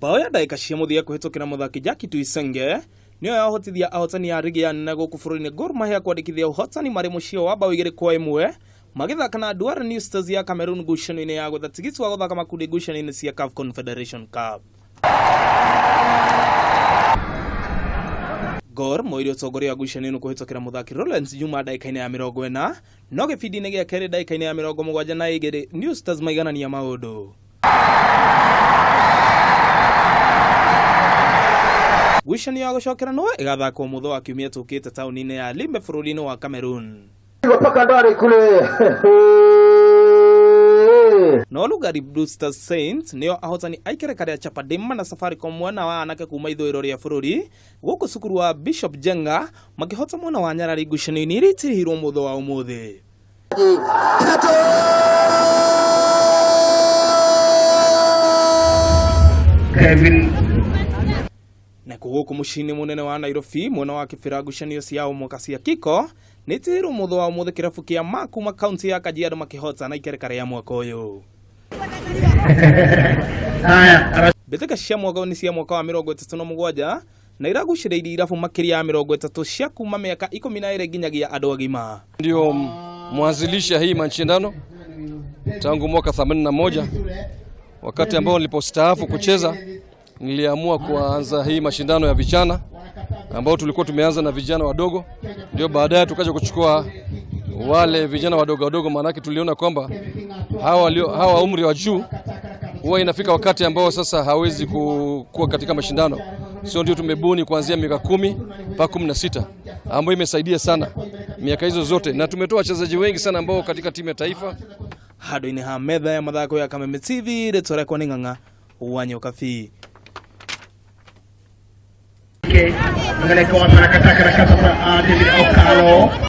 bao ya ndaika cia muthia kuhitukira muthaki Jackie Tuisenge niyo yahotithia ahotani ya rigi ya nego kufuruni Gor Mahia kwandikithia uhotani mari mucio wa bao 2-1 magithaka na Duara New Stars ya Cameroon ngucanio-ini ya gutha tigiti wa guthaka makundi ngucanio-ini cia CAF Confederation Cup. Gor moirio tongoria ngucanio-ini kuhitukira muthaki Rollins Juma ndaika-ini ya 40 no gibindi-ini gia keri ndaika-ini ya 72 New Stars maiganania maundu. Ngucanio ya gucokera no igathakwo mutho wa kiumia tukite tauni-ini ya Limbe bururi-ini wa Cameroon. No Lugali Blue Saints niyo ahotani aikere Chapa Dimba na Safaricom mwana wa anake kuma ithwiro ria bururi guku cukuru wa Bishop Njenga makihota mwana wa Nyarari ngucanio-ini iri itirihirwo mutho wa umuthi. Kevin na kuguku mucini munene wa Nairobi mwana wa kibira ngucanio cia umwaka cia kiko nitiru mutho wa umuthi kirabu kia Makuma county ya Kajiado makihota na ikerekare ya mwaka uyu. Beteka cia mwaka ni cia mwaka wa 37 na iraguciririe irabu makiria ya 30 cia kuma miaka 12 nginyagia andu agima. Ndio mwanzilisha hii mashindano tangu mwaka 81 wakati ambao nilipostaafu kucheza. Niliamua kuanza hii mashindano ya vijana ambao tulikuwa tumeanza na vijana wadogo, ndio baadaye tukaja kuchukua wale vijana wadogo maana tuliona kwamba hawa umri wa juu huwa inafika wakati ambao sasa hawezi kuwa katika mashindano. Sio ndio tumebuni kuanzia miaka 10 mpaka 16 ambayo imesaidia sana miaka hizo zote na tumetoa wachezaji wengi sana ambao katika timu ya taifa. Hado-ini ha metha ya mathako ya Kameme TV retore kwa Ng'ang'a Wanyoka Fi. Okay, I'm going to go up and I can take a